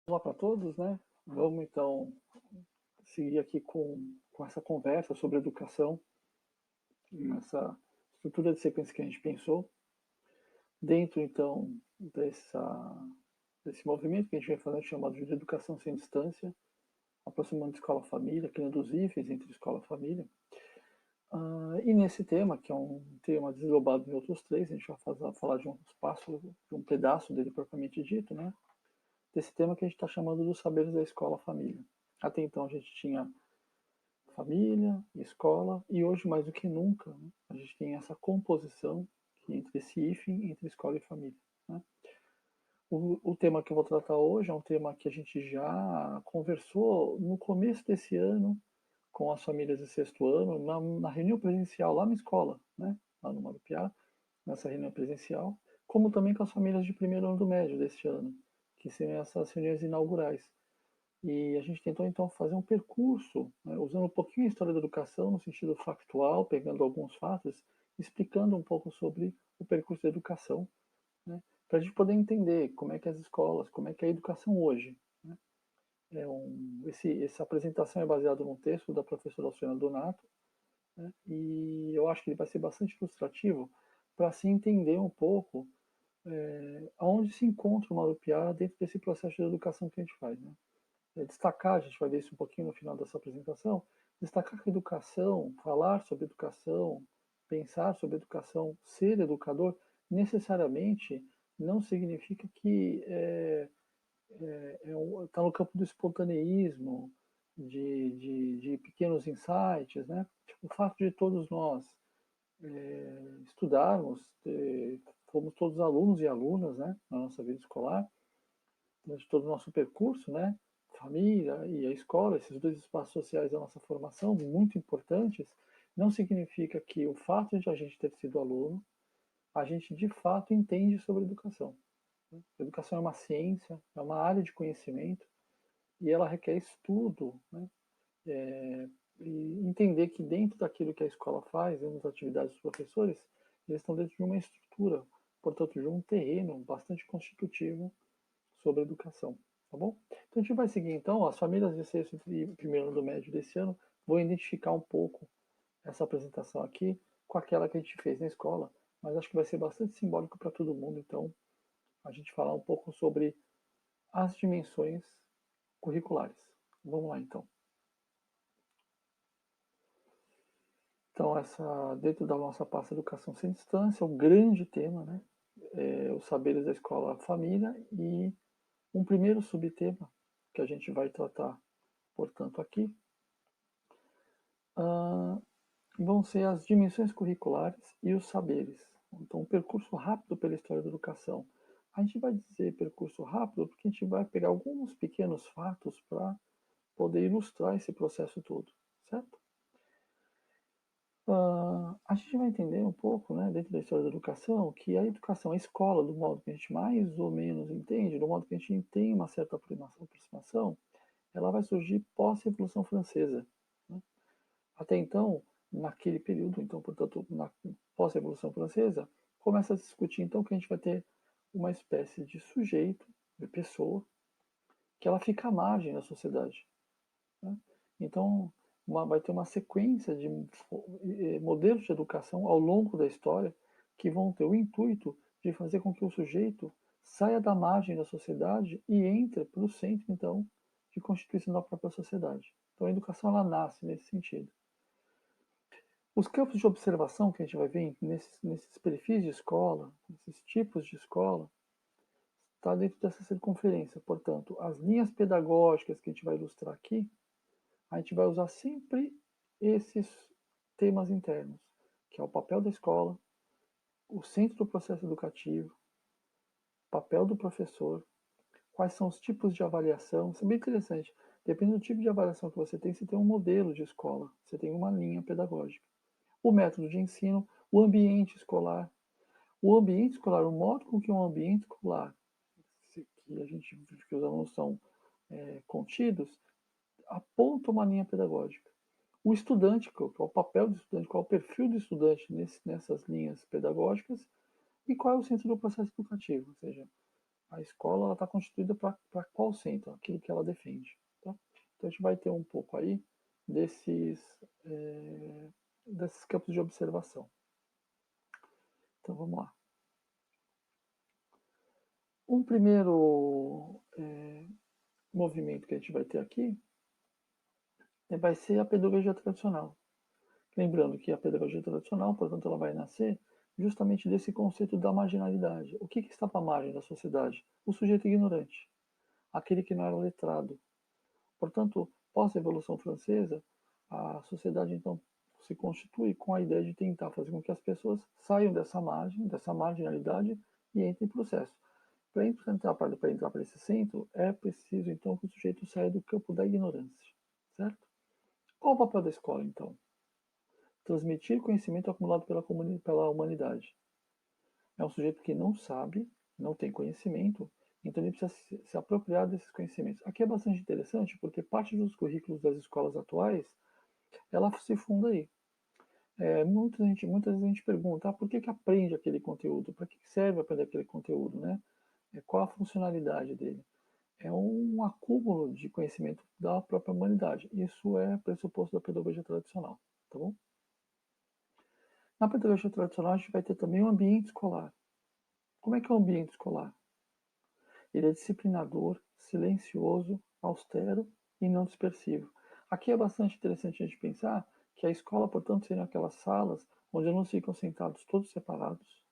Olá para todos, né? Vamos então seguir aqui com essa conversa sobre educação, nessa estrutura de sequência que a gente pensou. Dentro então desse movimento que a gente vem fazendo chamado de educação sem distância, aproximando escola-família, criando os hífis entre escola e família. E nesse tema, que é um tema desdobrado em outros três, a gente vai falar de um espaço, de um pedaço dele propriamente dito, né? Desse tema que a gente está chamando dos saberes da escola-família. Até então a gente tinha família, escola, e hoje mais do que nunca, né, a gente tem essa composição entre esse hífen, entre escola e família. Né? O tema que eu vou tratar hoje é um tema que a gente já conversou no começo desse ano com as famílias de sexto ano, na reunião presencial lá na escola, né? Lá no Marupiá, nessa reunião presencial, como também com as famílias de primeiro ano do médio deste ano, que são essas reuniões inaugurais. E a gente tentou então fazer um percurso, né, usando um pouquinho a história da educação no sentido factual, pegando alguns fatos, explicando um pouco sobre o percurso da educação, né, para a gente poder entender como é que as escolas, como é que é a educação hoje. Né. Essa apresentação é baseada num texto da professora Alciana Donato, né, e eu acho que ele vai ser bastante ilustrativo para se entender um pouco aonde se encontra o Marupiá dentro desse processo de educação que a gente faz. Né. Destacar, a gente vai ver isso um pouquinho no final dessa apresentação, destacar que educação, falar sobre educação, pensar sobre educação, ser educador, necessariamente não significa que está no campo do espontaneísmo, de pequenos insights, né? Tipo, o fato de todos nós estudarmos, fomos todos alunos e alunas, né, na nossa vida escolar, de todo o nosso percurso, né? Família e a escola, esses dois espaços sociais da nossa formação, muito importantes, não significa que o fato de a gente ter sido aluno, a gente de fato entende sobre educação. A educação é uma ciência, é uma área de conhecimento e ela requer estudo, né? E entender que dentro daquilo que a escola faz, dentro das atividades dos professores, eles estão dentro de uma estrutura, portanto, de um terreno bastante constitutivo sobre educação, tá bom? Então a gente vai seguir então, as famílias de sexto e primeiro ano do médio desse ano vão identificar um pouco essa apresentação aqui com aquela que a gente fez na escola, mas acho que vai ser bastante simbólico para todo mundo, então a gente falar um pouco sobre as dimensões curriculares. Vamos lá então. Então dentro da nossa pasta Educação sem Distância, o grande tema, né, os saberes da escola família e um primeiro subtema que a gente vai tratar, portanto, aqui, ah, vão ser as dimensões curriculares e os saberes. Então, um percurso rápido pela história da educação. A gente vai dizer percurso rápido porque a gente vai pegar alguns pequenos fatos para poder ilustrar esse processo todo, certo? A gente vai entender um pouco, né, dentro da história da educação, que a educação, a escola, do modo que a gente mais ou menos entende, do modo que a gente tem uma certa aproximação, ela vai surgir pós-Revolução Francesa. Né? Até então, naquele período, então, portanto, na pós-Revolução Francesa, começa a se discutir, então, que a gente vai ter uma espécie de sujeito, de pessoa, que ela fica à margem da sociedade. Né? Então, vai ter uma sequência de modelos de educação ao longo da história que vão ter o intuito de fazer com que o sujeito saia da margem da sociedade e entre para o centro, então, de constituição da própria sociedade. Então, a educação ela nasce nesse sentido. Os campos de observação que a gente vai ver nesses perfis de escola, nesses tipos de escola, está dentro dessa circunferência. Portanto, as linhas pedagógicas que a gente vai ilustrar aqui, a gente vai usar sempre esses temas internos, que é o papel da escola, o centro do processo educativo, o papel do professor, quais são os tipos de avaliação. Isso é bem interessante. Dependendo do tipo de avaliação que você tem um modelo de escola, você tem uma linha pedagógica. O método de ensino, o ambiente escolar. O ambiente escolar, o modo com que um ambiente escolar, que os alunos são contidos, aponta uma linha pedagógica. O estudante, qual é o papel do estudante, qual é o perfil do estudante nessas linhas pedagógicas e qual é o centro do processo educativo, ou seja, A escola está constituída para qual centro? Aquilo que ela defende. Tá? Então a gente vai ter um pouco aí desses, desses campos de observação. Então vamos lá. Um primeiro movimento que a gente vai ter aqui vai ser a pedagogia tradicional. Lembrando que a pedagogia tradicional, portanto, ela vai nascer justamente desse conceito da marginalidade. O que está à margem da sociedade? O sujeito ignorante, aquele que não era letrado. Portanto, pós-Revolução Francesa, a sociedade então se constitui com a ideia de tentar fazer com que as pessoas saiam dessa margem, dessa marginalidade e entrem em processo. Para entrar para esse centro, é preciso então que o sujeito saia do campo da ignorância, certo? Qual o papel da escola então? Transmitir conhecimento acumulado pela humanidade. É um sujeito que não sabe, não tem conhecimento, então ele precisa se apropriar desses conhecimentos. Aqui é bastante interessante porque parte dos currículos das escolas atuais, ela se funda aí. Muitas vezes a gente pergunta, por que aprende aquele conteúdo? Para que serve aprender aquele conteúdo? Né? Qual a funcionalidade dele? É um acúmulo de conhecimento da própria humanidade. Isso é pressuposto da pedagogia tradicional. Tá bom? Na pedagogia tradicional, a gente vai ter também o ambiente escolar. Como é que é o ambiente escolar? Ele é disciplinador, silencioso, austero e não dispersivo. Aqui é bastante interessante a gente pensar que a escola, portanto, seriam aquelas salas onde alunos ficam sentados todos separados,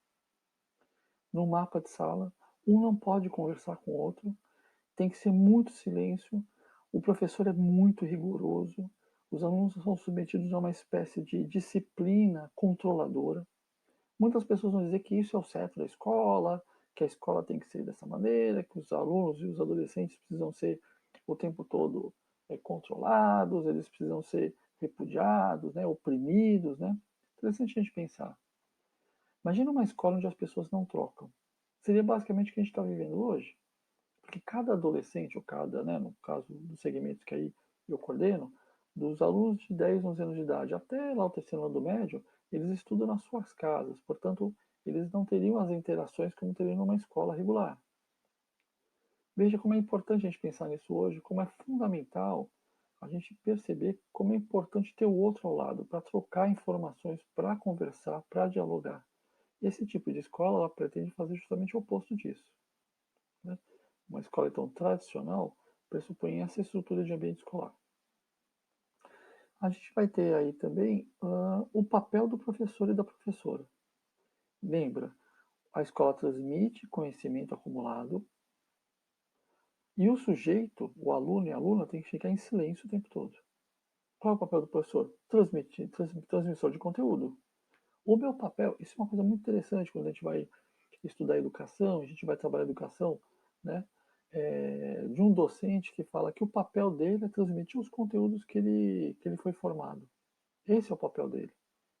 no mapa de sala, um não pode conversar com o outro, tem que ser muito silêncio, o professor é muito rigoroso, os alunos são submetidos a uma espécie de disciplina controladora. Muitas pessoas vão dizer que isso é o certo da escola, que a escola tem que ser dessa maneira, que os alunos e os adolescentes precisam ser o tempo todo controlados, eles precisam ser repudiados, né, oprimidos. Né? Interessante a gente pensar. Imagina uma escola onde as pessoas não trocam. Seria basicamente o que a gente está vivendo hoje. Porque cada adolescente, ou cada, né, no caso dos segmentos que aí eu coordeno, dos alunos de 10, 11 anos de idade até lá o terceiro ano do médio, eles estudam nas suas casas, portanto, eles não teriam as interações como teriam numa escola regular. Veja como é importante a gente pensar nisso hoje, como é fundamental a gente perceber como é importante ter o outro ao lado, para trocar informações, para conversar, para dialogar. Esse tipo de escola ela pretende fazer justamente o oposto disso. Né? Uma escola então tradicional pressupõe essa estrutura de ambiente escolar. A gente vai ter aí também o papel do professor e da professora. Lembra, a escola transmite conhecimento acumulado e o sujeito, o aluno e a aluna, tem que ficar em silêncio o tempo todo. Qual é o papel do professor? Transmissor de conteúdo. O meu papel, isso é uma coisa muito interessante quando a gente vai estudar educação, a gente vai trabalhar educação, né? De um docente que fala que o papel dele é transmitir os conteúdos que ele foi formado. Esse é o papel dele.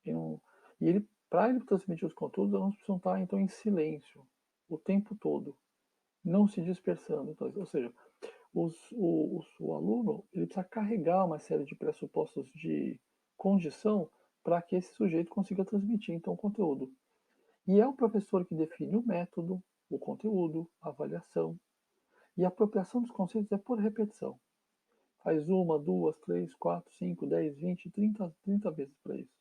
E, não, e ele, para ele transmitir os conteúdos, os alunos precisam estar então em silêncio o tempo todo, não se dispersando. Então, ou seja, o aluno ele precisa carregar uma série de pressupostos de condição para que esse sujeito consiga transmitir então o conteúdo. E é o professor que define o método, o conteúdo, a avaliação. E a apropriação dos conceitos é por repetição. Faz uma, duas, três, quatro, cinco, 10, 20, 30 vezes para isso.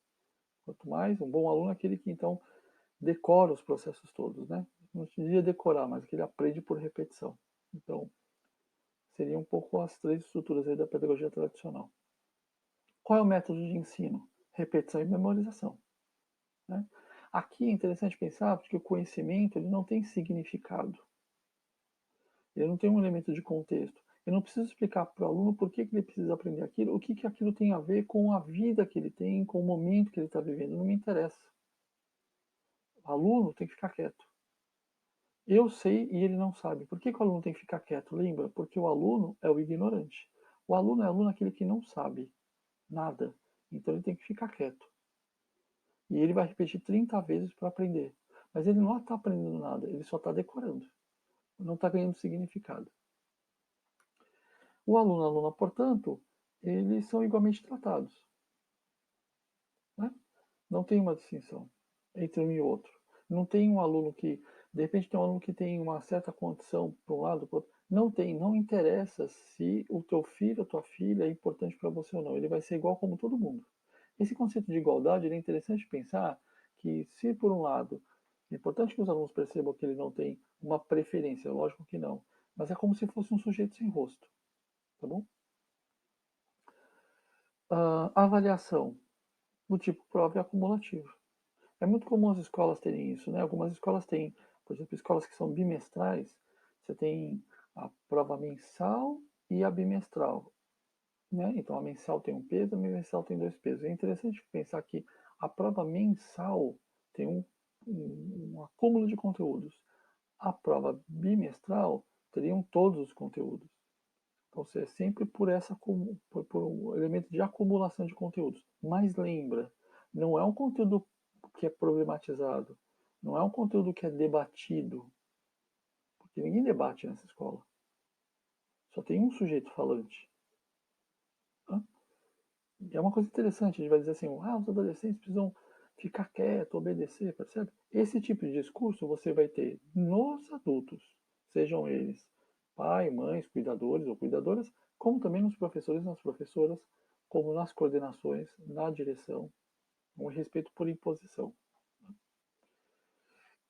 Quanto mais, um bom aluno é aquele que então decora os processos todos, né? Não diria decorar, mas que ele aprende por repetição. Então, seriam um pouco as três estruturas aí da pedagogia tradicional. Qual é o método de ensino? Repetição e memorização. Né? Aqui é interessante pensar porque o conhecimento ele não tem significado. Ele não tem um elemento de contexto. Eu não preciso explicar para o aluno por que ele precisa aprender aquilo, o que aquilo tem a ver com a vida que ele tem, com o momento que ele está vivendo. Não me interessa. O aluno tem que ficar quieto. Eu sei e ele não sabe. Por que o aluno tem que ficar quieto? Lembra? Porque o aluno é o ignorante. O aluno é aluno aquele que não sabe nada. Então ele tem que ficar quieto. E ele vai repetir 30 vezes para aprender. Mas ele não está aprendendo nada, ele só está decorando. Não está ganhando significado. O aluno e a aluna, portanto, eles são igualmente tratados. Né? Não tem uma distinção entre um e outro. Não tem um aluno que De repente tem um aluno que tem uma certa condição para um lado, para o outro. Não tem, não interessa se o teu filho ou tua filha é importante para você ou não. Ele vai ser igual como todo mundo. Esse conceito de igualdade é interessante pensar que, se por um lado, é importante que os alunos percebam que ele não tem uma preferência, lógico que não, mas é como se fosse um sujeito sem rosto, tá bom? Avaliação do tipo prova e acumulativo. É muito comum as escolas terem isso, né? Algumas escolas têm, por exemplo, escolas que são bimestrais, você tem a prova mensal e a bimestral, né? Então a mensal tem um peso, a bimestral tem dois pesos. É interessante pensar que a prova mensal tem um acúmulo de conteúdos. A prova bimestral teriam todos os conteúdos. Então, é sempre por um elemento de acumulação de conteúdos. Mas lembra, não é um conteúdo que é problematizado, não é um conteúdo que é debatido, porque ninguém debate nessa escola. Só tem um sujeito falante. Tá? E é uma coisa interessante, a gente vai dizer assim, os adolescentes precisam ficar quietos, obedecer, percebe? Esse tipo de discurso você vai ter nos adultos, sejam eles pai, mães, cuidadores ou cuidadoras, como também nos professores e nas professoras, como nas coordenações, na direção, um respeito por imposição.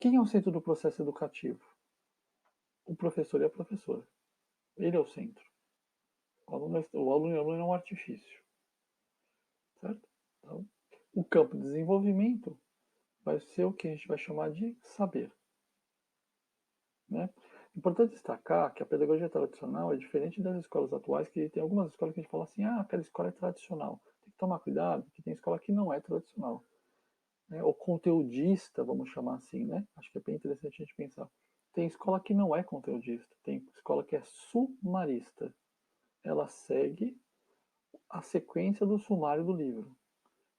Quem é o centro do processo educativo? O professor e a professora. Ele é o centro. O aluno é um artifício, certo? Então, o campo de desenvolvimento vai ser o que a gente vai chamar de saber. Né? Importante destacar que a pedagogia tradicional é diferente das escolas atuais, que tem algumas escolas que a gente fala assim, aquela escola é tradicional. Tem que tomar cuidado, porque tem escola que não é tradicional. Né? Ou conteudista, vamos chamar assim, né? Acho que é bem interessante a gente pensar. Tem escola que não é conteudista, tem escola que é sumarista. Ela segue a sequência do sumário do livro.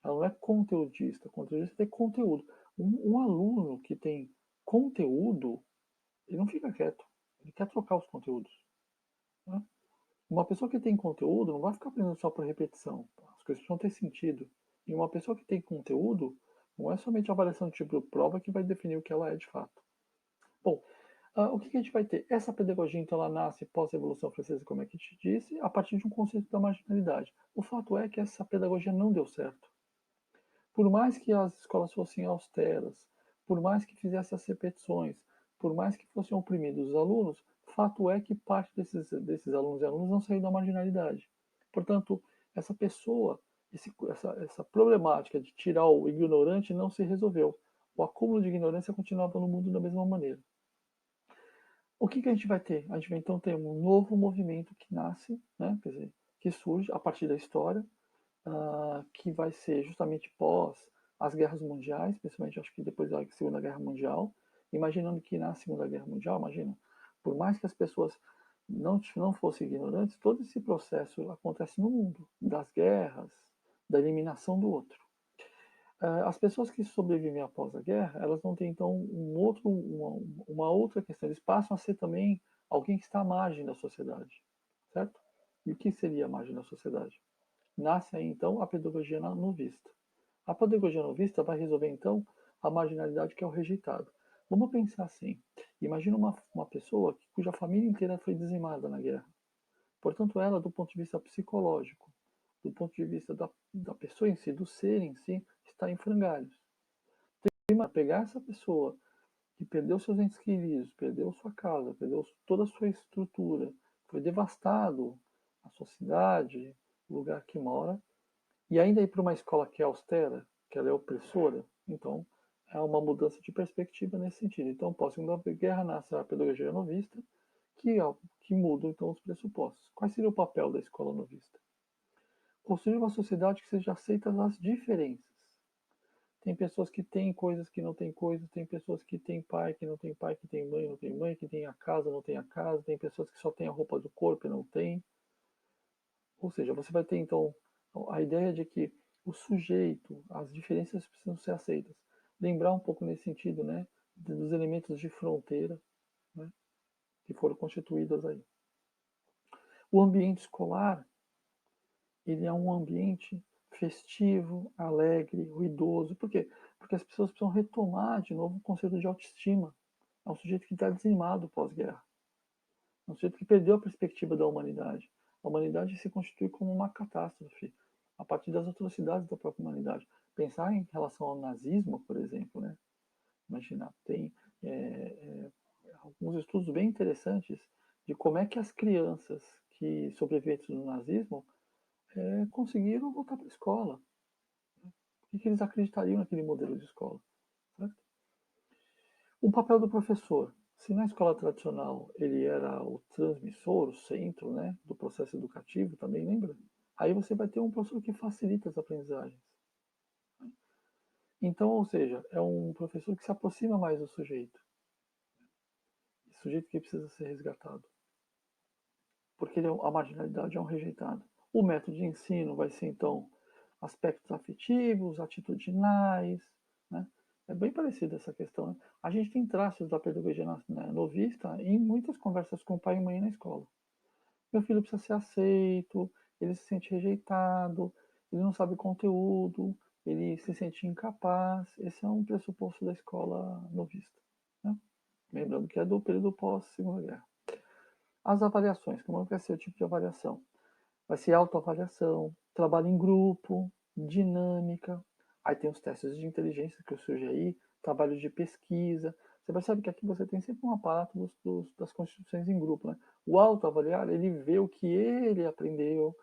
Ela não é conteudista. Conteudista tem conteúdo. Um aluno que tem conteúdo, ele não fica quieto. Ele quer trocar os conteúdos. Né? Uma pessoa que tem conteúdo não vai ficar aprendendo só por repetição. As coisas precisam ter sentido. E uma pessoa que tem conteúdo não é somente a avaliação de tipo de prova que vai definir o que ela é de fato. Bom, o que a gente vai ter? Essa pedagogia, então, ela nasce pós-Revolução Francesa, como é que a gente disse, a partir de um conceito da marginalidade. O fato é que essa pedagogia não deu certo. Por mais que as escolas fossem austeras, por mais que fizessem as repetições, por mais que fossem oprimidos os alunos, fato é que parte desses alunos e alunas não saiu da marginalidade. Portanto, essa pessoa, essa problemática de tirar o ignorante não se resolveu. O acúmulo de ignorância continuava no mundo da mesma maneira. O que a gente vai ter? A gente vai então ter um novo movimento que nasce, né, quer dizer, que surge a partir da história, que vai ser justamente pós as guerras mundiais, principalmente acho que depois da Segunda Guerra Mundial, imaginando que na Segunda Guerra Mundial, imagina, por mais que as pessoas não fossem ignorantes, todo esse processo acontece no mundo, das guerras, da eliminação do outro. As pessoas que sobrevivem após a guerra, elas vão ter então uma outra questão, eles passam a ser também alguém que está à margem da sociedade, certo? E o que seria a margem da sociedade? Nasce aí então a pedagogia novista. A pedagogia novista vai resolver então a marginalidade que é o rejeitado. Vamos pensar assim: imagina uma pessoa cuja família inteira foi dizimada na guerra. Portanto, ela, do ponto de vista psicológico, do ponto de vista da pessoa em si, do ser em si, está em frangalhos. Então, pegar essa pessoa que perdeu seus entes queridos, perdeu sua casa, perdeu toda a sua estrutura, foi devastado a sua cidade, o lugar que mora, e ainda ir para uma escola que é austera, que ela é opressora, então é uma mudança de perspectiva nesse sentido. Então, pós-segunda guerra nasce a pedagogia novista, que muda então os pressupostos. Qual seria o papel da escola novista? Construir uma sociedade que seja aceita as diferenças. Tem pessoas que têm coisas que não têm coisas, tem pessoas que têm pai, que não tem pai, que tem mãe, não tem mãe, que tem a casa, não tem a casa, tem pessoas que só têm a roupa do corpo e não tem. Ou seja, você vai ter então a ideia de que o sujeito, as diferenças precisam ser aceitas. Lembrar um pouco nesse sentido, né, dos elementos de fronteira, né, que foram constituídas aí. O ambiente escolar, ele é um ambiente festivo, alegre, ruidoso. Por quê? Porque as pessoas precisam retomar de novo o conceito de autoestima. É um sujeito que está dizimado pós-guerra. É um sujeito que perdeu a perspectiva da humanidade. A humanidade se constitui como uma catástrofe a partir das atrocidades da própria humanidade. Pensar em relação ao nazismo, por exemplo, né? Imagina, tem é, é, alguns estudos bem interessantes de como é que as crianças que sobreviventes do nazismo conseguiram voltar para a escola. O que eles acreditariam naquele modelo de escola? Certo? O papel do professor. Se na escola tradicional ele era o transmissor, o centro, né, do processo educativo, também lembra? Aí você vai ter um professor que facilita as aprendizagens. Então, ou seja, é um professor que se aproxima mais do sujeito. Sujeito que precisa ser resgatado. Porque a marginalidade é um rejeitado. O método de ensino vai ser, então, aspectos afetivos, atitudinais, né? É bem parecida essa questão. Né? A gente tem traços da pedagogia novista em muitas conversas com pai e mãe na escola. Meu filho precisa ser aceito, ele se sente rejeitado, ele não sabe conteúdo, ele se sente incapaz. Esse é um pressuposto da escola novista. Né? Lembrando que é do período pós-Segunda Guerra. As avaliações, como vai ser o tipo de avaliação? Vai ser autoavaliação, trabalho em grupo, dinâmica. Aí tem os testes de inteligência que surge aí, trabalho de pesquisa. Você percebe que aqui você tem sempre um aparato das constituições em grupo. Né? O autoavaliar, ele vê o que ele aprendeu,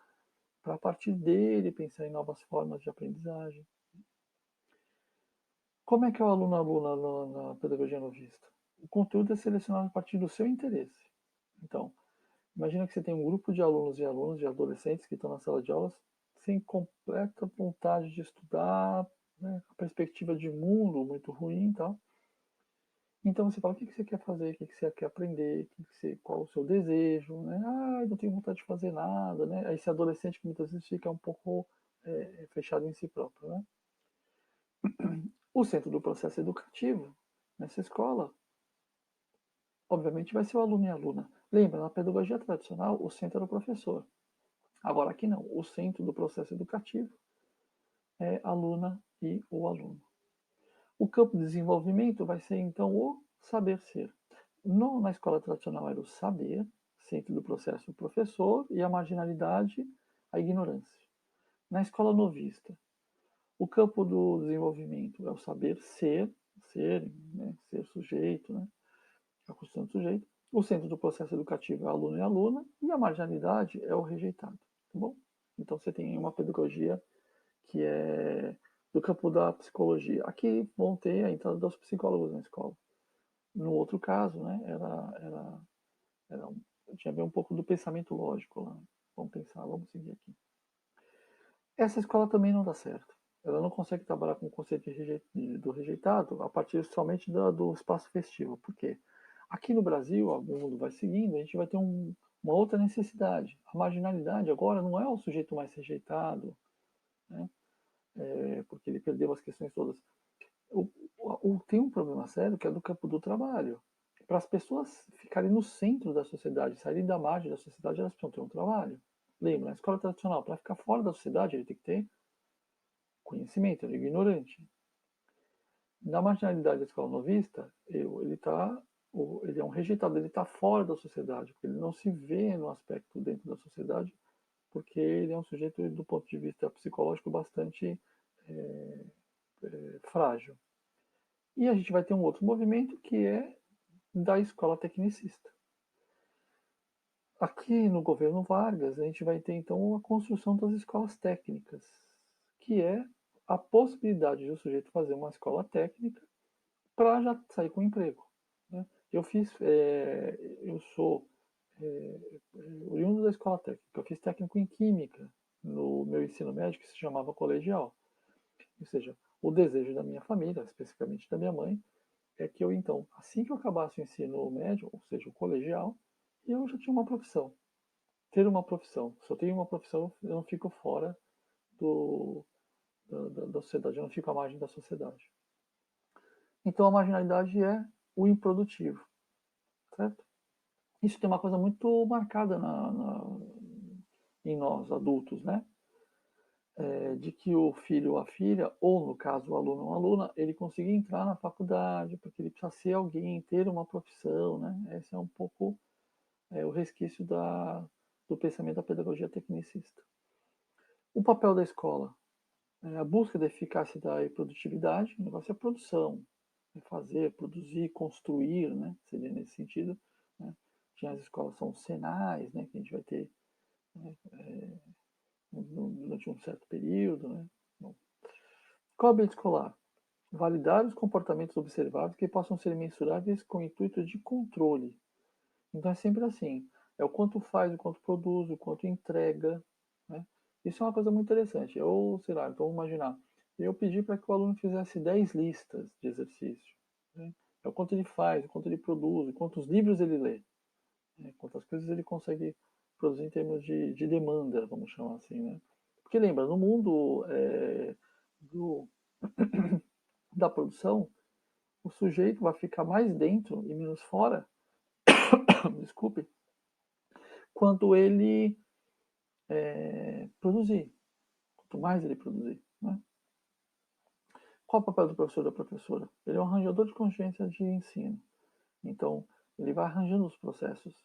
para a partir dele pensar em novas formas de aprendizagem. Como é que é o aluno-aluna na pedagogia novista? O conteúdo é selecionado a partir do seu interesse. Então, imagina que você tem um grupo de alunos e alunos, de adolescentes que estão na sala de aulas sem completa vontade de estudar, né, a perspectiva de mundo muito ruim e tal. Então você fala o que você quer fazer, o que você quer aprender, qual o seu desejo, né? Ah, não tenho vontade de fazer nada, né? Aí esse adolescente que muitas vezes fica um pouco fechado em si próprio, né? O centro do processo educativo nessa escola, obviamente, vai ser o aluno e a aluna. Lembra, na pedagogia tradicional, o centro era o professor. Agora aqui não, o centro do processo educativo é a aluna e o aluno. O campo de desenvolvimento vai ser então o saber ser. Na escola tradicional era o saber, centro do processo o professor, e a marginalidade, a ignorância. Na escola novista, o campo do desenvolvimento é o saber ser, né, ser sujeito, né, a construção do sujeito. O centro do processo educativo é aluno e aluna, e a marginalidade é o rejeitado. Tá bom? Então você tem uma pedagogia que é do campo da psicologia. Aqui vão ter a entrada dos psicólogos na escola. No outro caso, né, tinha a ver um pouco do pensamento lógico lá. Vamos pensar, vamos seguir aqui. Essa escola também não dá certo. Ela não consegue trabalhar com o conceito do rejeitado a partir somente do espaço festivo. Por quê? Aqui no Brasil, o mundo vai seguindo, a gente vai ter uma outra necessidade. A marginalidade agora não é o sujeito mais rejeitado, né? Porque ele perdeu as questões todas. Tem um problema sério que é do campo do trabalho. Para as pessoas ficarem no centro da sociedade, saírem da margem da sociedade, elas precisam ter um trabalho. Lembra, na escola tradicional, para ficar fora da sociedade, ele tem que ter conhecimento, ele é ignorante. Na marginalidade da escola novista, ele é um rejeitado, ele está fora da sociedade, porque ele não se vê no aspecto dentro da sociedade, porque ele é um sujeito, do ponto de vista psicológico, bastante frágil. E a gente vai ter um outro movimento que é da escola tecnicista. Aqui no governo Vargas, a gente vai ter então a construção das escolas técnicas, que é a possibilidade de o sujeito fazer uma escola técnica para já sair com emprego. Né? Eu sou oriundo da escola técnica, eu fiz técnico em química no meu ensino médio, que se chamava colegial. Ou seja, o desejo da minha família, especificamente da minha mãe, é que eu então, assim que eu acabasse o ensino médio, ou seja, o colegial, eu já tinha uma profissão. Ter uma profissão. Se eu tenho uma profissão, eu não fico fora do, da sociedade, eu não fico à margem da sociedade. Então a marginalidade é o improdutivo, certo? Isso tem uma coisa muito marcada em nós, adultos, né? de que o filho ou a filha, ou no caso o aluno ou a aluna, ele consiga entrar na faculdade, porque ele precisa ser alguém, ter uma profissão, né? Esse é um pouco o resquício do pensamento da pedagogia tecnicista. O papel da escola é a busca da eficácia e produtividade. O negócio é produção, é fazer, produzir, construir, né? Seria nesse sentido. Né? As escolas são os senais, né? Que a gente vai ter, né? Durante um certo período, né? Bom, qual é o ambiente escolar? Validar os comportamentos observados que possam ser mensuráveis com o intuito de controle. Então é sempre assim, é o quanto faz, o quanto produz, o quanto entrega, né? Isso é uma coisa muito interessante. Eu, sei lá, então vamos imaginar, eu pedi para que o aluno fizesse 10 listas de exercício, né? É o quanto ele faz, o quanto ele produz, quantos livros ele lê, né? Quantas coisas ele consegue produzir em termos de demanda, vamos chamar assim, né? Porque lembra, no mundo do, da produção, o sujeito vai ficar mais dentro e menos fora, desculpe, quanto ele produzir, quanto mais ele produzir. Né? Qual o papel do professor ou da professora? Ele é um arranjador de consciência de ensino. Então, ele vai arranjando os processos,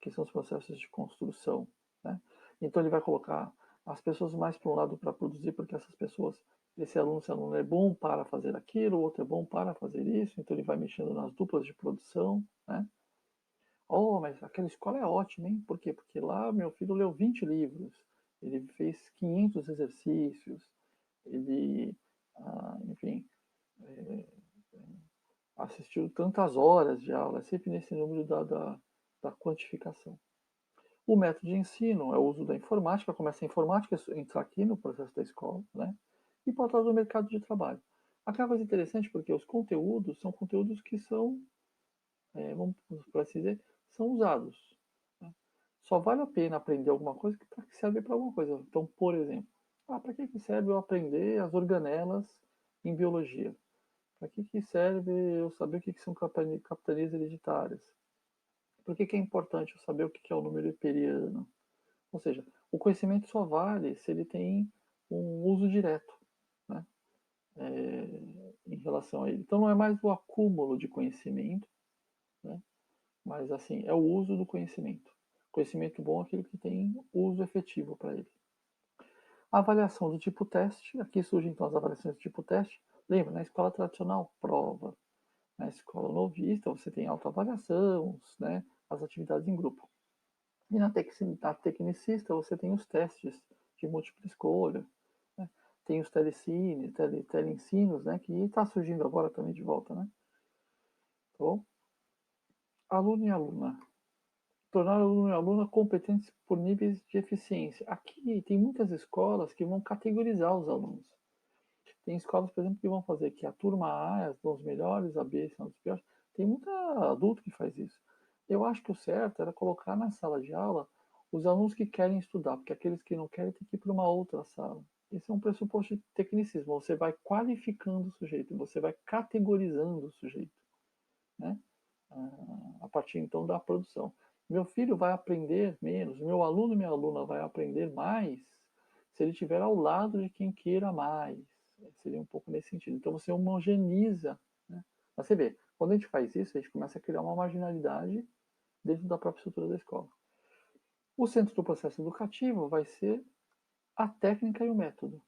que são os processos de construção. Né? Então, ele vai colocar as pessoas mais para um lado para produzir, porque essas pessoas, esse aluno é bom para fazer aquilo, o outro é bom para fazer isso, então ele vai mexendo nas duplas de produção. Né? Oh, mas aquela escola é ótima, hein? Por quê? Porque lá meu filho leu 20 livros, ele fez 500 exercícios, ele, enfim, é, assistiu tantas horas de aula, sempre nesse número da quantificação. O método de ensino é o uso da informática, começa a informática entrar aqui no processo da escola, né? E por trás do mercado de trabalho. Aquela coisa interessante porque os conteúdos são conteúdos que são, vamos por assim dizer, são usados. Né? Só vale a pena aprender alguma coisa que serve para alguma coisa. Então, por exemplo, para que serve eu aprender as organelas em biologia? Para que serve eu saber o que são capitanias hereditárias? Por que é importante eu saber o que é o número imperiano? Ou seja, o conhecimento só vale se ele tem um uso direto, né? Em relação a ele. Então não é mais o acúmulo de conhecimento, né? Mas assim, é o uso do conhecimento. Conhecimento bom é aquele que tem uso efetivo para ele. A avaliação do tipo teste, aqui surgem então as avaliações do tipo teste. Lembra, na escola tradicional, prova. Na escola novista, você tem autoavaliação, né, as atividades em grupo. E na tecnicista, você tem os testes de múltipla escolha, né? Tem os teleensinos, né, que está surgindo agora também de volta. Né? Tá bom? Aluno e aluna. Tornar o aluno e a aluna competentes por níveis de eficiência. Aqui tem muitas escolas que vão categorizar os alunos. Tem escolas, por exemplo, que vão fazer que a turma A são os melhores, a B são os piores. Tem muito adulto que faz isso. Eu acho que o certo era colocar na sala de aula os alunos que querem estudar, porque aqueles que não querem têm que ir para uma outra sala. Esse é um pressuposto de tecnicismo. Você vai qualificando o sujeito, você vai categorizando o sujeito, né? A partir então da produção. Meu filho vai aprender menos, meu aluno e minha aluna vai aprender mais se ele estiver ao lado de quem queira mais. Seria um pouco nesse sentido. Então você homogeneiza. Né? Mas você vê, quando a gente faz isso, a gente começa a criar uma marginalidade dentro da própria estrutura da escola. O centro do processo educativo vai ser a técnica e o método.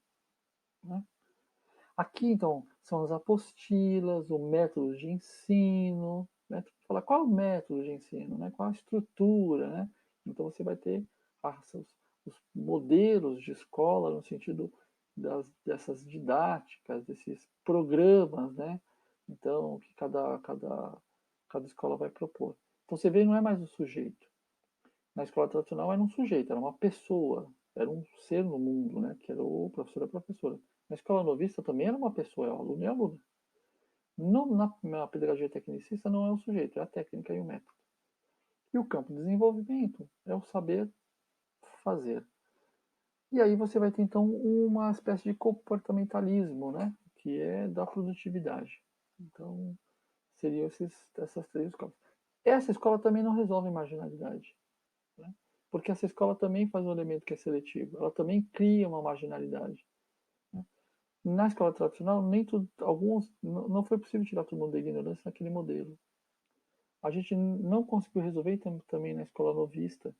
Né? Aqui, então, são as apostilas, o método de ensino. Né? Falar qual é o método de ensino, né? Qual a estrutura. Né? Então, você vai ter os modelos de escola no sentido dessas didáticas, desses programas, né? Então, que cada escola vai propor. Então, você vê, não é mais o sujeito. Na escola tradicional era um sujeito, era uma pessoa, era um ser no mundo, né? Que era o professor e a professora. Na escola novista também era uma pessoa, é o aluno e a aluna. Não, na pedagogia tecnicista não é o sujeito, é a técnica e o método. E o campo de desenvolvimento é o saber fazer. E aí você vai ter então uma espécie de comportamentalismo, né? Que é da produtividade. Então, seriam essas três escolas. Essa escola também não resolve marginalidade. Né? porque essa escola também faz um elemento que é seletivo, ela também cria uma marginalidade. Na escola tradicional, nem tudo, alguns, não foi possível tirar todo mundo da ignorância naquele modelo. A gente não conseguiu resolver também na escola novista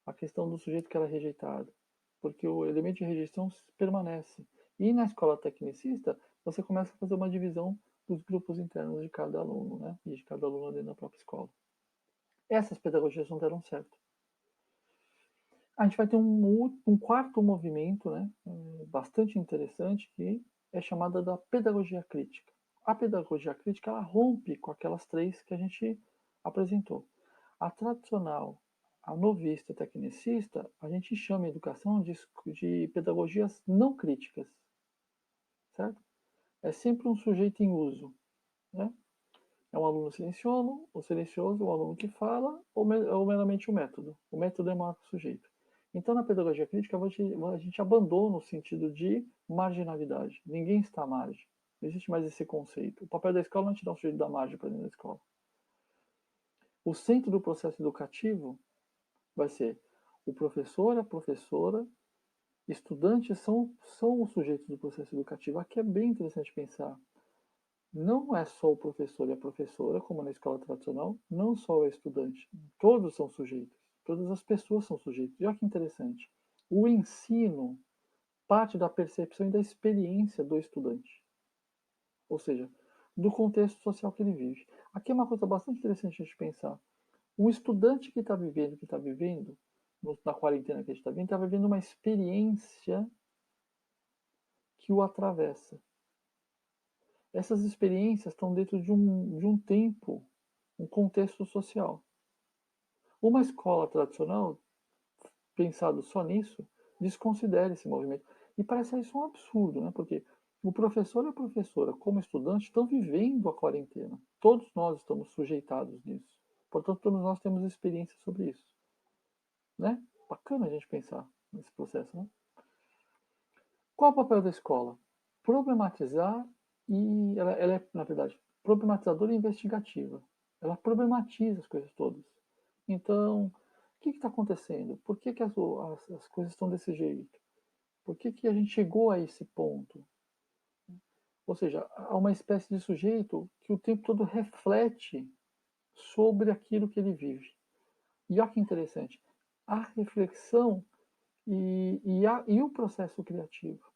a questão do sujeito que era rejeitado, porque o elemento de rejeição permanece. E na escola tecnicista, você começa a fazer uma divisão dos grupos internos de cada aluno, né? E de cada aluno dentro da própria escola. Essas pedagogias não deram certo. A gente vai ter um quarto movimento, né, bastante interessante, que é chamada da pedagogia crítica. A pedagogia crítica ela rompe com aquelas três que a gente apresentou. A tradicional, a novista, a tecnicista, a gente chama a educação de pedagogias não críticas, certo? É sempre um sujeito em uso, né? É um aluno silencioso, o silencioso, o aluno que fala, ou meramente o método. O método é maior que o sujeito. Então, na pedagogia crítica, a gente abandona o sentido de marginalidade. Ninguém está à margem. Não existe mais esse conceito. O papel da escola não é tirar o sujeito da margem para dentro da escola. O centro do processo educativo vai ser o professor, a professora, estudantes são os sujeitos do processo educativo. Aqui é bem interessante pensar. Não é só o professor e a professora, como na escola tradicional, não só o estudante. Todos são sujeitos. Todas as pessoas são sujeitos. E olha que interessante. O ensino parte da percepção e da experiência do estudante. Ou seja, do contexto social que ele vive. Aqui é uma coisa bastante interessante a gente pensar. O estudante que está vivendo, na quarentena que a gente está vivendo uma experiência que o atravessa. Essas experiências estão dentro de um tempo, um contexto social. Uma escola tradicional, pensado só nisso, desconsidera esse movimento. E parece isso um absurdo, né? Porque o professor e a professora, como estudante, estão vivendo a quarentena. Todos nós estamos sujeitados nisso. Portanto, todos nós temos experiência sobre isso. Né? Bacana a gente pensar nesse processo, né? Qual é o papel da escola? Problematizar e ela é, na verdade, problematizadora e investigativa. Ela problematiza as coisas todas. Então, o que está acontecendo? Por que, que as coisas estão desse jeito? Por que, que a gente chegou a esse ponto? Ou seja, há uma espécie de sujeito que o tempo todo reflete sobre aquilo que ele vive. E olha que interessante, a reflexão e o processo criativo.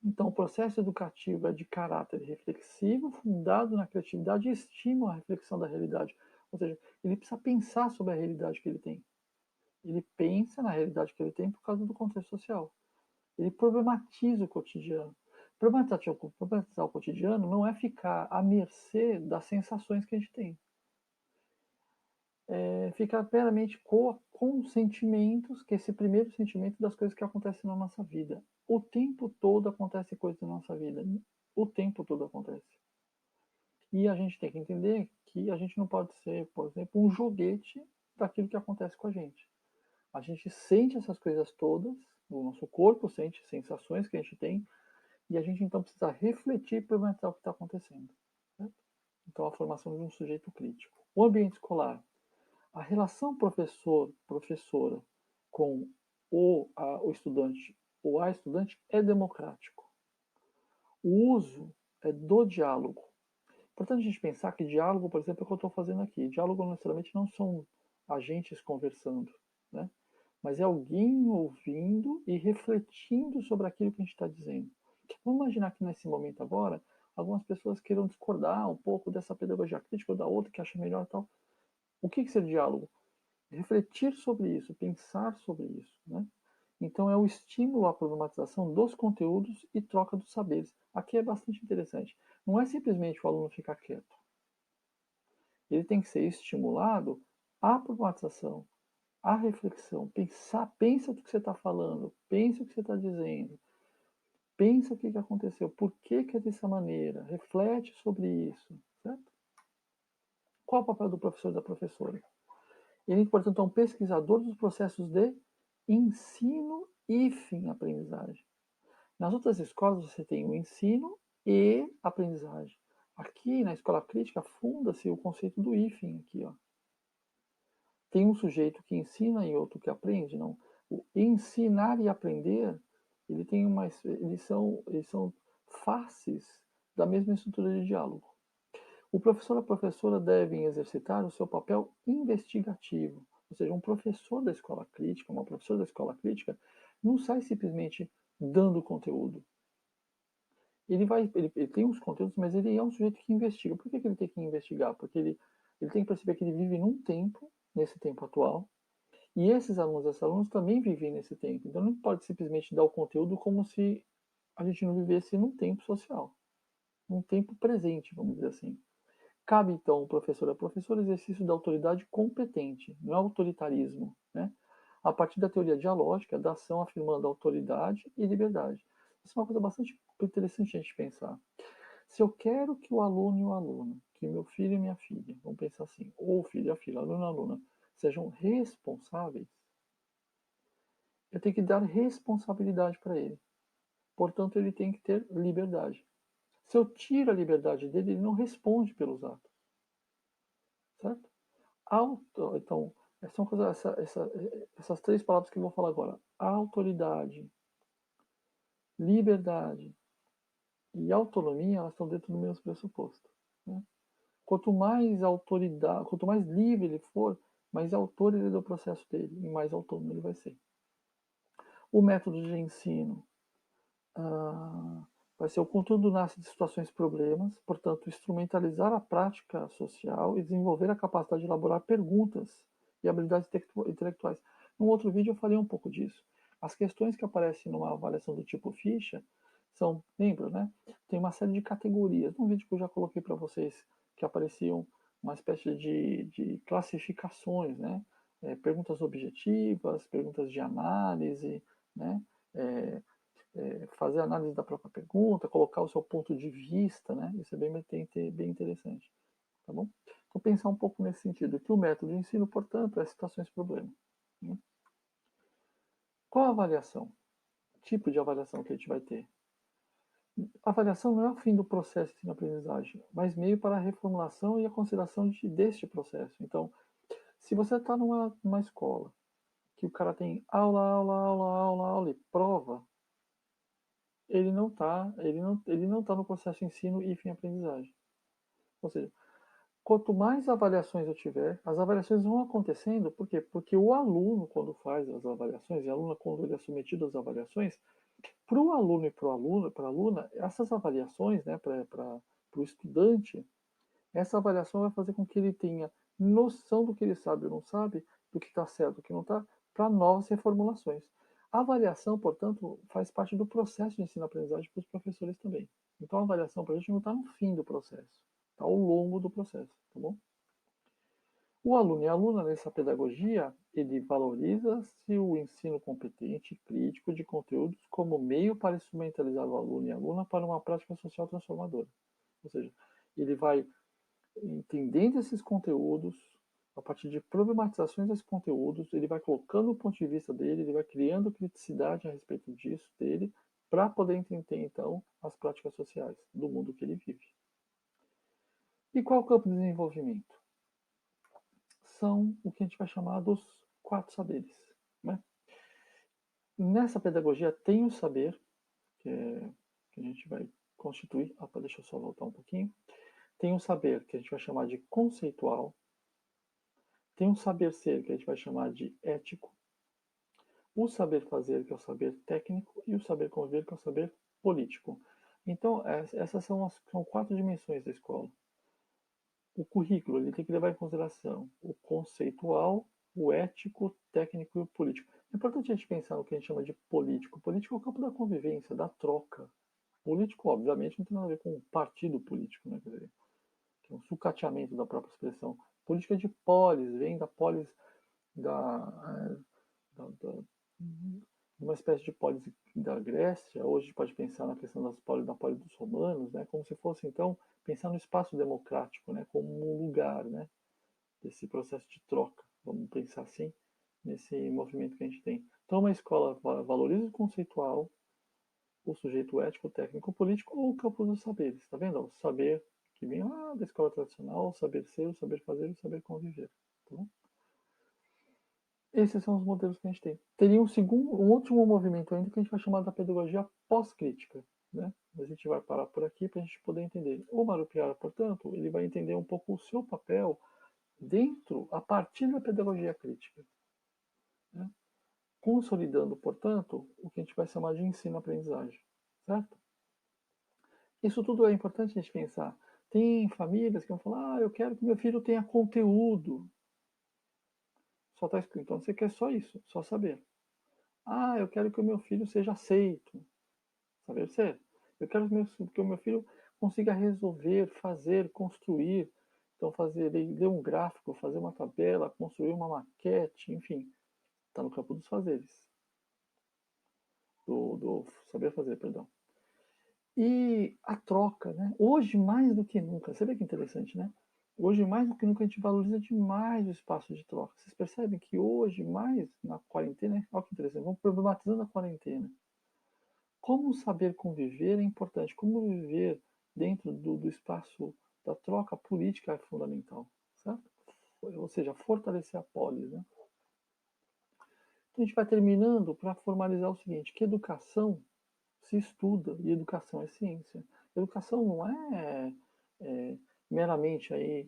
Então, o processo educativo é de caráter reflexivo, fundado na criatividade e estimula a reflexão da realidade. Ou seja, ele precisa pensar sobre a realidade que ele tem. Ele pensa na realidade que ele tem por causa do contexto social. Ele problematiza o cotidiano. Problematizar o cotidiano não é ficar à mercê das sensações que a gente tem. É ficar plenamente com sentimentos, que é esse primeiro sentimento das coisas que acontecem na nossa vida. O tempo todo acontece coisas na nossa vida. O tempo todo acontece. E a gente tem que entender que a gente não pode ser, por exemplo, um joguete daquilo que acontece com a gente. A gente sente essas coisas todas, o nosso corpo sente sensações que a gente tem, e a gente então precisa refletir e problematizar o que está acontecendo. Certo? Então, a formação de um sujeito crítico. O ambiente escolar. A relação professor-professora com o estudante ou a estudante é democrático. O uso é do diálogo. Importante a gente pensar que diálogo, por exemplo, é o que eu estou fazendo aqui. Diálogo necessariamente não são agentes conversando, né? Mas é alguém ouvindo e refletindo sobre aquilo que a gente está dizendo. Vamos imaginar que nesse momento agora, algumas pessoas queiram discordar um pouco dessa pedagogia crítica ou da outra que acha melhor tal. O que é diálogo? Refletir sobre isso, pensar sobre isso, né? Então é o estímulo à problematização dos conteúdos e troca dos saberes. Aqui é bastante interessante. Não é simplesmente o aluno ficar quieto. Ele tem que ser estimulado à problematização, à reflexão, pensa o que você está falando, pensa o que você está dizendo, pensa o que aconteceu, por que é dessa maneira, reflete sobre isso, certo? Qual o papel do professor e da professora? Ele, portanto, é um pesquisador dos processos de ensino e aprendizagem. Nas outras escolas você tem o ensino e aprendizagem. Aqui na escola crítica funda-se o conceito do IFEM aqui, ó. tem um sujeito que ensina e outro que aprende? Não. O ensinar e aprender, eles são faces da mesma estrutura de diálogo. O professor e a professora devem exercitar o seu papel investigativo, ou seja, um professor da escola crítica, uma professora da escola crítica, não sai simplesmente dando conteúdo. Ele tem os conteúdos, mas ele é um sujeito que investiga. Por que ele tem que investigar? Porque ele tem que perceber que ele vive num tempo, nesse tempo atual, e esses alunos e essas alunas também vivem nesse tempo. Então não pode simplesmente dar o conteúdo como se a gente não vivesse num tempo social, num tempo presente, vamos dizer assim. Cabe então ao professor e à professora o exercício da autoridade competente, não é autoritarismo, né? A partir da teoria dialógica, da ação afirmando autoridade e liberdade. Isso é uma coisa bastante interessante a gente pensar. Se eu quero que o aluno e o aluno, que meu filho e minha filha, vamos pensar assim, ou filho e a filha, aluno e aluna, sejam responsáveis, eu tenho que dar responsabilidade para ele. Portanto, ele tem que ter liberdade. Se eu tiro a liberdade dele, ele não responde pelos atos, certo? Então, essas três palavras que eu vou falar agora: autoridade, liberdade e autonomia, elas estão dentro do mesmo pressuposto. Né? Quanto mais autoridade, quanto mais livre ele for, mais autor ele é do processo dele e mais autônomo ele vai ser. O método de ensino vai ser: o conteúdo nasce de situações problemas, portanto, instrumentalizar a prática social e desenvolver a capacidade de elaborar perguntas e habilidades intelectuais. Num outro vídeo eu falei um pouco disso. As questões que aparecem numa avaliação do tipo ficha são, lembra, né? Tem uma série de categorias. Num vídeo que eu já coloquei para vocês, que apareciam uma espécie de classificações, né? Perguntas objetivas, perguntas de análise, né? É, fazer análise da própria pergunta, colocar o seu ponto de vista, né? Isso é bem interessante, tá bom? Então, pensar um pouco nesse sentido, que o método de ensino, portanto, é situações-problema. Né? Qual a avaliação? O tipo de avaliação que a gente vai ter? A avaliação não é o fim do processo de ensino-aprendizagem, mas meio para a reformulação e a consideração deste processo. Então, se você está numa escola que o cara tem aula e prova, ele não tá no processo de ensino e aprendizagem. Ou seja, quanto mais avaliações eu tiver, as avaliações vão acontecendo, por quê? Porque o aluno, quando faz as avaliações, e a aluna, quando ele é submetido às avaliações, para o aluno e para a aluna, essas avaliações, né, para o estudante, essa avaliação vai fazer com que ele tenha noção do que ele sabe ou não sabe, do que está certo, do que não está, para novas reformulações. A avaliação, portanto, faz parte do processo de ensino-aprendizagem para os professores também. Então, a avaliação para a gente não está no fim do processo, está ao longo do processo, tá bom? O aluno e a aluna nessa pedagogia, ele valoriza-se o ensino competente e crítico de conteúdos como meio para instrumentalizar o aluno e a aluna para uma prática social transformadora. Ou seja, ele vai entendendo esses conteúdos, a partir de problematizações desses conteúdos, ele vai colocando o ponto de vista dele, ele vai criando criticidade a respeito disso dele, para poder entender, então, as práticas sociais do mundo que ele vive. E qual é o campo de desenvolvimento? São o que a gente vai chamar dos 4 saberes. Né? Nessa pedagogia tem o saber, que a gente vai constituir. Deixa eu só voltar um pouquinho. Tem o saber, que a gente vai chamar de conceitual. Tem um saber ser, que a gente vai chamar de ético. O saber fazer, que é o saber técnico. E o saber conviver, que é o saber político. Então, essas são 4 dimensões da escola. O currículo ele tem que levar em consideração o conceitual, o ético, o técnico e o político. É importante a gente pensar no que a gente chama de político. Político é o campo da convivência, da troca. Político, obviamente, não tem nada a ver com o partido político, né? Quer dizer, que é um sucateamento da própria expressão. Política de polis, vem da polis da, da uma espécie de polis da Grécia. Hoje a gente pode pensar na questão da polis dos romanos, né? Como se fosse, então, pensar no espaço democrático, né? Como um lugar, né? Desse processo de troca, vamos pensar assim, nesse movimento que a gente tem. Então, uma escola valoriza o conceitual, o sujeito ético, técnico, político ou o campo dos saberes, tá vendo? O saber que vem lá da escola tradicional, o saber ser, o saber fazer e o saber conviver. Tá bom? Esses são os modelos que a gente tem. Teria um último movimento ainda que a gente vai chamar da pedagogia pós-crítica, né? A gente vai parar por aqui para a gente poder entender. O Mário Piara, portanto, ele vai entender um pouco o seu papel dentro, a partir da pedagogia crítica, né? Consolidando, portanto, o que a gente vai chamar de ensino-aprendizagem, certo? Isso tudo é importante a gente pensar. Tem famílias que vão falar, eu quero que meu filho tenha conteúdo. Só está escrito. Então você quer só isso, só saber. Eu quero que o meu filho seja aceito. Saber ser. Eu quero que o meu filho consiga resolver, fazer, construir. Então, ler um gráfico, fazer uma tabela, construir uma maquete, enfim. Está no campo dos fazeres. Do saber fazer, perdão. E a troca, né? Hoje, mais do que nunca, você vê que interessante, né? Hoje, mais do que nunca, a gente valoriza demais o espaço de troca. Vocês percebem que hoje, mais na quarentena, né? Olha que interessante, vamos problematizando a quarentena. Como saber conviver é importante, como viver dentro do espaço da troca política é fundamental, certo? Ou seja, fortalecer a polis, né? Então a gente vai terminando para formalizar o seguinte, que educação se estuda e educação é ciência. Educação não é meramente aí,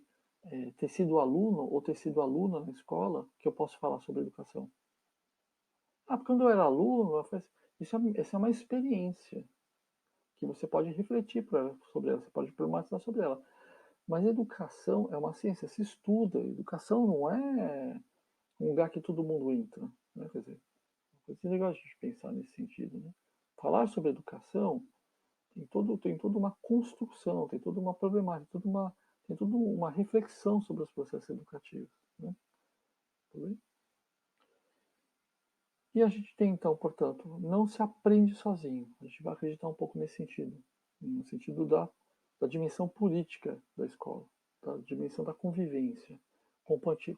ter sido aluno ou ter sido aluna na escola que eu posso falar sobre educação. Porque quando eu era aluno, isso é uma experiência que você pode refletir sobre ela, você pode problematizar sobre ela. Mas educação é uma ciência, se estuda. Educação não é um lugar que todo mundo entra. Né? Quer dizer, é uma coisa legal a gente pensar nesse sentido. Né? Falar sobre educação tem toda uma construção, tem toda uma problemática, tem toda uma reflexão sobre os processos educativos. Né? Tá bem? E a gente tem, então, portanto, não se aprende sozinho. A gente vai acreditar um pouco nesse sentido, no sentido da dimensão política da escola, da dimensão da convivência.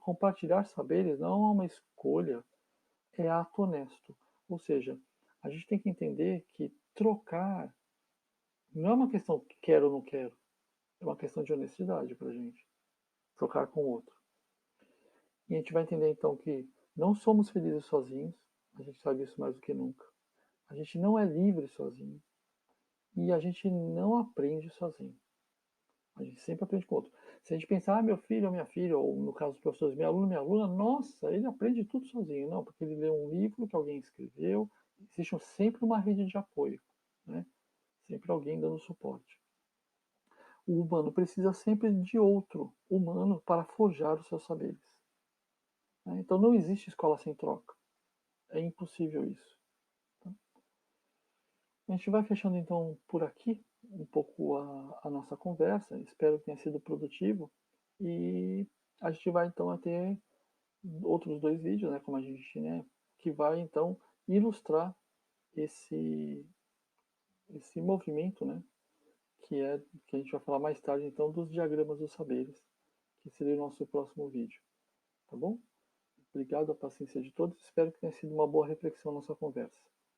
Compartilhar saberes não é uma escolha, é ato honesto. Ou seja, a gente tem que entender que trocar não é uma questão que quero ou não quero, é uma questão de honestidade para a gente. Trocar com o outro. E a gente vai entender então que não somos felizes sozinhos, a gente sabe isso mais do que nunca. A gente não é livre sozinho. E a gente não aprende sozinho. A gente sempre aprende com o outro. Se a gente pensar, meu filho ou minha filha, ou no caso dos professores, minha aluna, nossa, ele aprende tudo sozinho. Não, porque ele lê um livro que alguém escreveu. Existe sempre uma rede de apoio. Né? Sempre alguém dando suporte. O humano precisa sempre de outro humano para forjar os seus saberes. Né? Então não existe escola sem troca. É impossível isso. Tá? A gente vai fechando então por aqui um pouco a nossa conversa. Espero que tenha sido produtivo. E a gente vai então a ter outros dois vídeos, né, como a gente, né, que vai então ilustrar esse esse movimento, né, que a gente vai falar mais tarde então dos diagramas dos saberes, que seria o nosso próximo vídeo, tá bom? Obrigado a paciência de todos. Espero que tenha sido uma boa reflexão a nossa conversa.